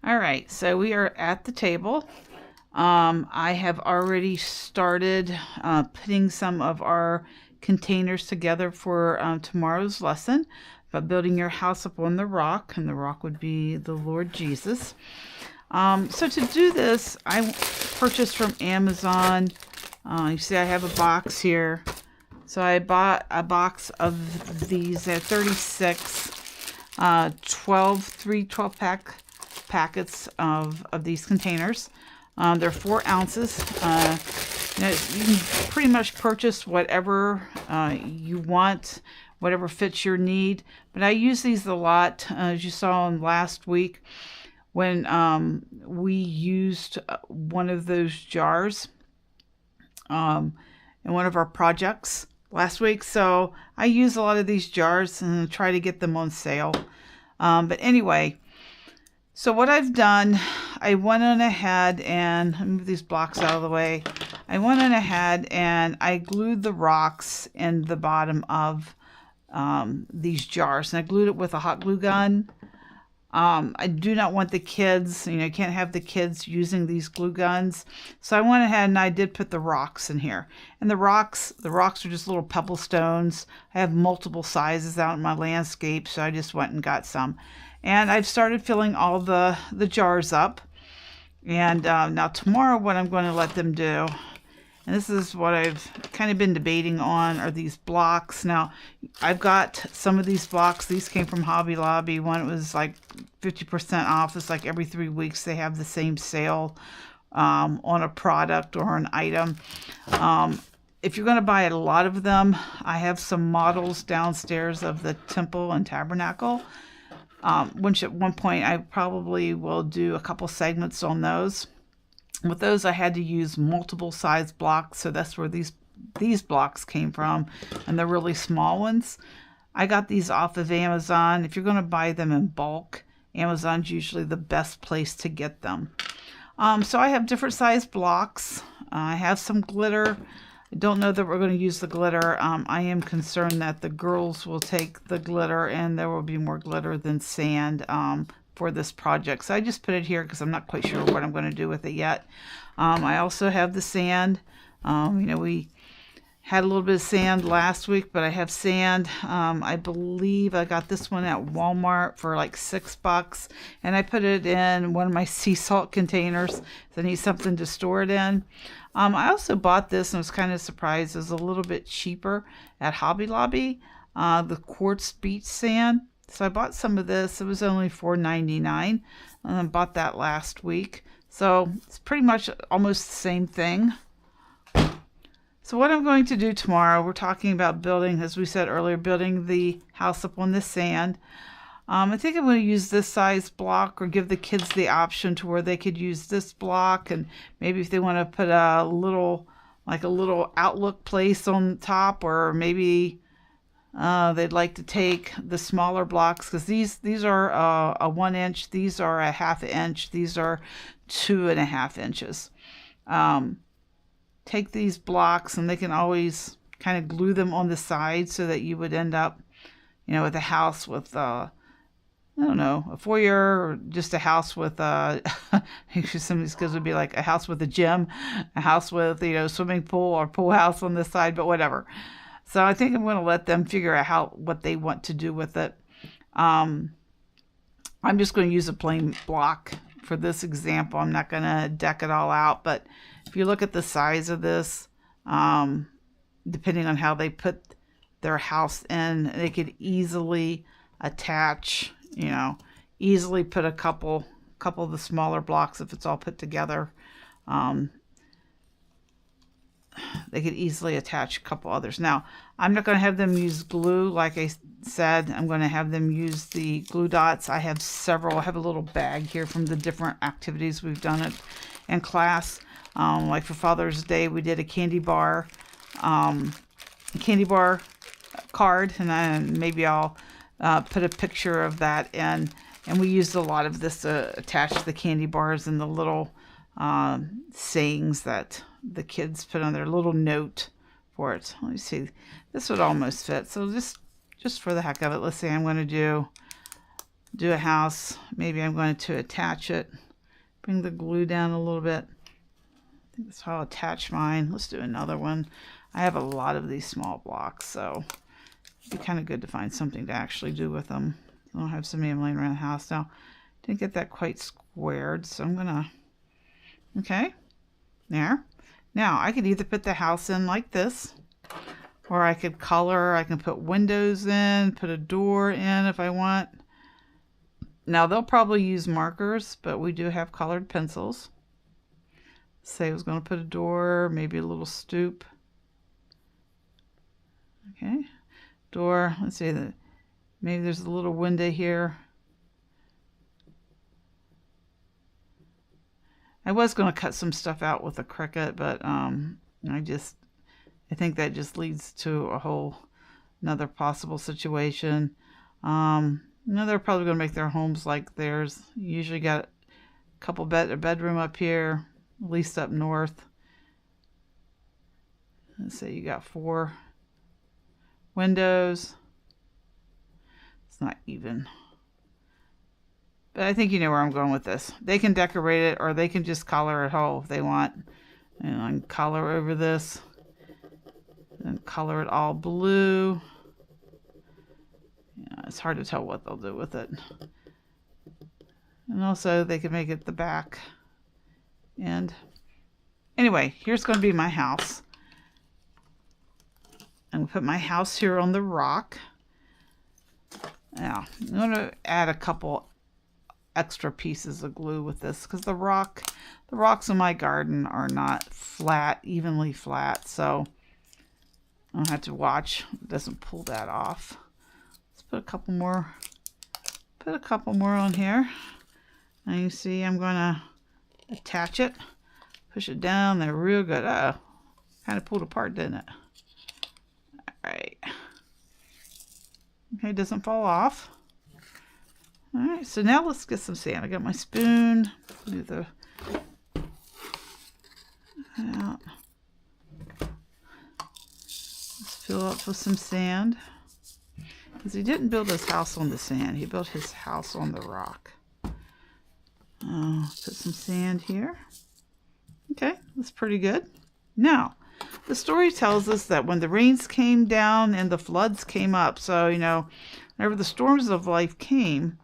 All right, so we are at the table. I have already started putting some of our containers together for tomorrow's lesson about building your house up on the rock, and the rock would be the Lord Jesus. So to do this, I purchased from Amazon. You see I have a box here. So I bought a box of these. They're 36, 12 pack packets of these containers. They're 4 ounces. You can pretty much purchase whatever you want, whatever fits your need. But I use these a lot, as you saw in last week when we used one of those jars in one of our projects last week. So I use a lot of these jars and try to get them on sale. But anyway, so what I've done, I went on ahead and move these blocks out of the way. I went on ahead and I glued the rocks in the bottom of these jars, and I glued it with a hot glue gun. I do not want the kids, you can't have the kids using these glue guns. So I went ahead and I did put the rocks in here. And the rocks are just little pebble stones. I have multiple sizes out in my landscape, so I just went and got some. And I've started filling all the jars up. And now tomorrow what I'm going to let them do, and this is what I've kind of been debating on, are these blocks. Now, I've got some of these blocks. These came from Hobby Lobby. One was like 50% off. It's like every 3 weeks they have the same sale on a product or an item. If you're going to buy a lot of them, I have some models downstairs of the temple and tabernacle, which at one point I probably will do a couple segments on those. With those, I had to use multiple size blocks, so that's where these blocks came from, and they're really small ones. I got these off of Amazon. If you're going to buy them in bulk, Amazon's usually the best place to get them. So I have different size blocks. I have some glitter. I don't know that we're going to use the glitter. I am concerned that the girls will take the glitter and there will be more glitter than sand for this project. So I just put it here because I'm not quite sure what I'm going to do with it yet. I also have the sand. We had a little bit of sand last week, but I have sand. I believe I got this one at Walmart for like $6, and I put it in one of my sea salt containers. So I need something to store it in. I also bought this and was kind of surprised. It was a little bit cheaper at Hobby Lobby, the quartz beach sand. So I bought some of this. It was only $4.99, and I bought that last week. So it's pretty much almost the same thing. So what I'm going to do tomorrow, we're talking about building, as we said earlier, building the house up on the sand. I think I'm going to use this size block, or give the kids the option to where they could use this block, and maybe if they want to put a little outlook place on top, or maybe they'd like to take the smaller blocks, because these are a 1 inch, these are a 1/2 inch, these are 2.5 inches. Take these blocks, and they can always kind of glue them on the side so that you would end up, with a house with I don't know, a foyer, or just a house with some of these kids would be like a house with a gym, a house with swimming pool or pool house on this side, but whatever. So I think I'm going to let them figure out what they want to do with it. I'm just going to use a plain block for this example. I'm not going to deck it all out, but if you look at the size of this, depending on how they put their house in, they could easily attach, easily put a couple of the smaller blocks if it's all put together. They could easily attach a couple others. Now, I'm not going to have them use glue. Like I said, I'm going to have them use the glue dots. I have several. I have a little bag here from the different activities we've done in class. Like for Father's Day, we did a candy bar card, and maybe I'll put a picture of that in. And we used a lot of this to attach the candy bars and the little sayings that the kids put on their little note for it. Let me see. This would almost fit. So just for the heck of it, let's say I'm going to do do a house. Maybe I'm going to attach it. Bring the glue down a little bit. I think that's how I'll attach mine. Let's do another one. I have a lot of these small blocks, so it'd be kind of good to find something to actually do with them. I don't have so many laying around the house now. Didn't get that quite squared, so I'm gonna, okay, there. Now I could either put the house in like this, or I could color. I can put windows in, put a door in if I want. Now they'll probably use markers, but we do have colored pencils. Say I was going to put a door, maybe a little stoop. Okay, door. Let's see that. Maybe there's a little window here. I was going to cut some stuff out with a Cricut, but I think that just leads to a whole another possible situation. They're probably going to make their homes like theirs. You usually got a couple a bedroom up here, at least up north. Let's say you got 4 windows. It's not even. But I think you know where I'm going with this. They can decorate it, or they can just color it whole if they want. And I can color over this. And color it all blue. Yeah, it's hard to tell what they'll do with it. And also they can make it the back. And anyway, here's going to be my house. I'm going to put my house here on the rock. Now, I'm going to add a couple extra pieces of glue with this because the rocks in my garden are not flat, evenly flat, so I'll have to watch it doesn't pull that off. Let's put a couple more on here. And you see I'm going to attach it, push it down there real good. Uh-oh, kind of pulled apart, didn't it? All right. Okay, it doesn't fall off. All right, so now let's get some sand. I got my spoon. Do the out. Let's fill up with some sand. Because he didn't build his house on the sand. He built his house on the rock. Put some sand here. Okay, that's pretty good. Now, the story tells us that when the rains came down and the floods came up, so, whenever the storms of life came,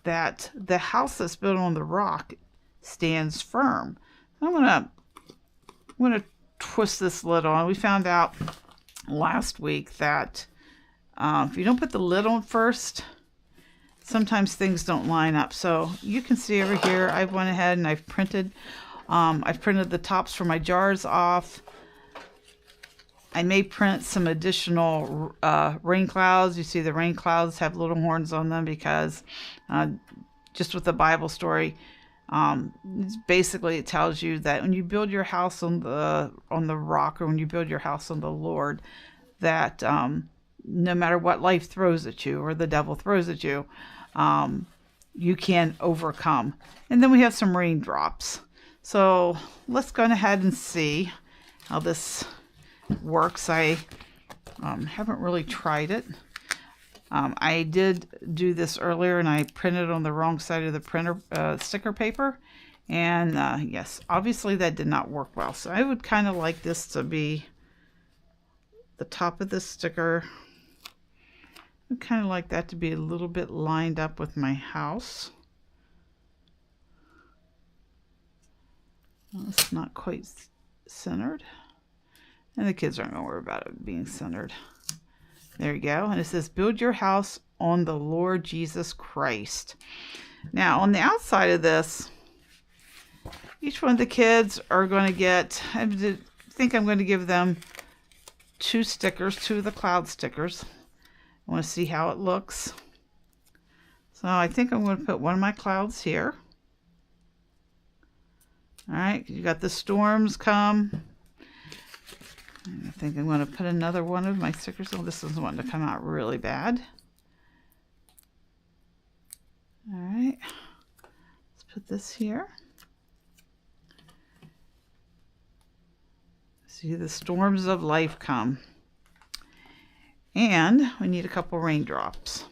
that the house that's built on the rock stands firm. I'm gonna twist this lid on. We found out last week that if you don't put the lid on first, sometimes things don't line up. So you can see over here, I've went ahead and I've printed the tops for my jars off. I may print some additional rain clouds. You see the rain clouds have little horns on them because just with the Bible story, basically it tells you that when you build your house on the rock, or when you build your house on the Lord, that no matter what life throws at you or the devil throws at you, you can overcome. And then we have some raindrops. So let's go ahead and see how this works. I haven't really tried it. I did do this earlier and I printed on the wrong side of the printer sticker paper, and yes, obviously that did not work well. So I would kind of like this to be the top of the sticker. I kind of like that to be a little bit lined up with my house. Well, it's not quite centered. And the kids aren't going to worry about it being centered. There you go. And it says, build your house on the Lord Jesus Christ. Now, on the outside of this, each one of the kids are going to get, I think I'm going to give them 2 stickers, 2 of the cloud stickers. I want to see how it looks. So I think I'm going to put one of my clouds here. All right, you got the storms come. I think I'm going to put another one of my stickers on. This is wanting to come out really bad. All right, let's put this here. See, the storms of life come. And we need a couple raindrops.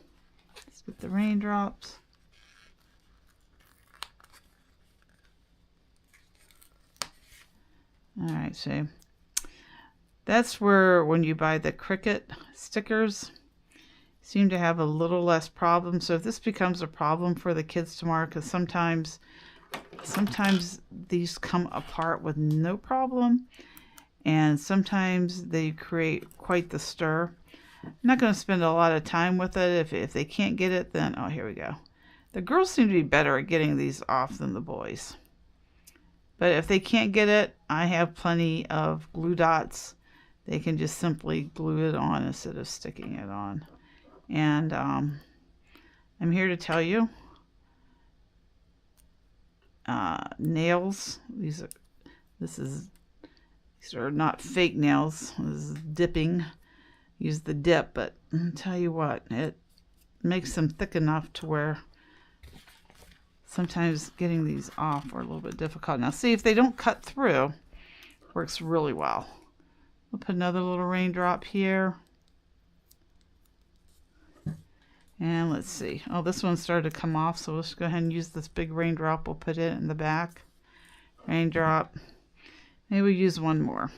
Let's Get the raindrops. All right, so that's where when you buy the Cricut stickers, seem to have a little less problem. So if this becomes a problem for the kids tomorrow, because sometimes these come apart with no problem, and sometimes they create quite the stir. I'm not going to spend a lot of time with it. If they can't get it, then, oh, here we go. The girls seem to be better at getting these off than the boys. But if they can't get it, I have plenty of glue dots. They can just simply glue it on instead of sticking it on. And I'm here to tell you, nails, these are not fake nails. This is dipping. Use the dip, but I'll tell you what, it makes them thick enough to where sometimes getting these off are a little bit difficult. Now see, if they don't cut through, works really well. We'll put another little raindrop here. And let's see. Oh, this one started to come off, so let's go ahead and use this big raindrop. We'll put it in the back. Raindrop. Maybe we'll use one more.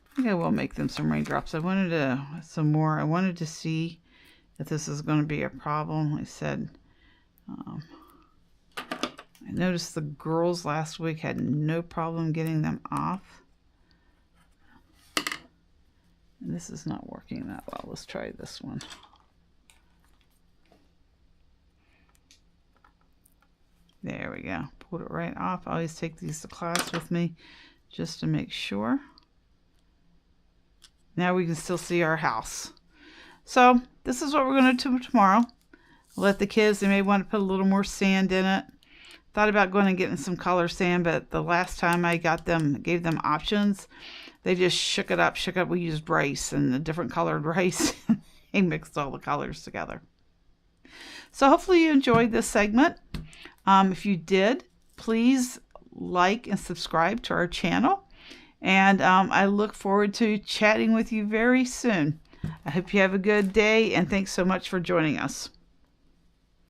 I think I will make them some raindrops. I wanted some more. I wanted to see if this is going to be a problem. I said, I noticed the girls last week had no problem getting them off. And this is not working that well. Let's try this one. There we go. Pulled it right off. I always take these to class with me just to make sure. Now we can still see our house. So this is what we're going to do tomorrow. Let the kids, they may want to put a little more sand in it. Thought about going and getting some color sand, but the last time I got them, gave them options, they just shook it up. We used rice and a different colored rice. They mixed all the colors together. So hopefully you enjoyed this segment. If you did, please like and subscribe to our channel. And I look forward to chatting with you very soon. I hope you have a good day, and thanks so much for joining us.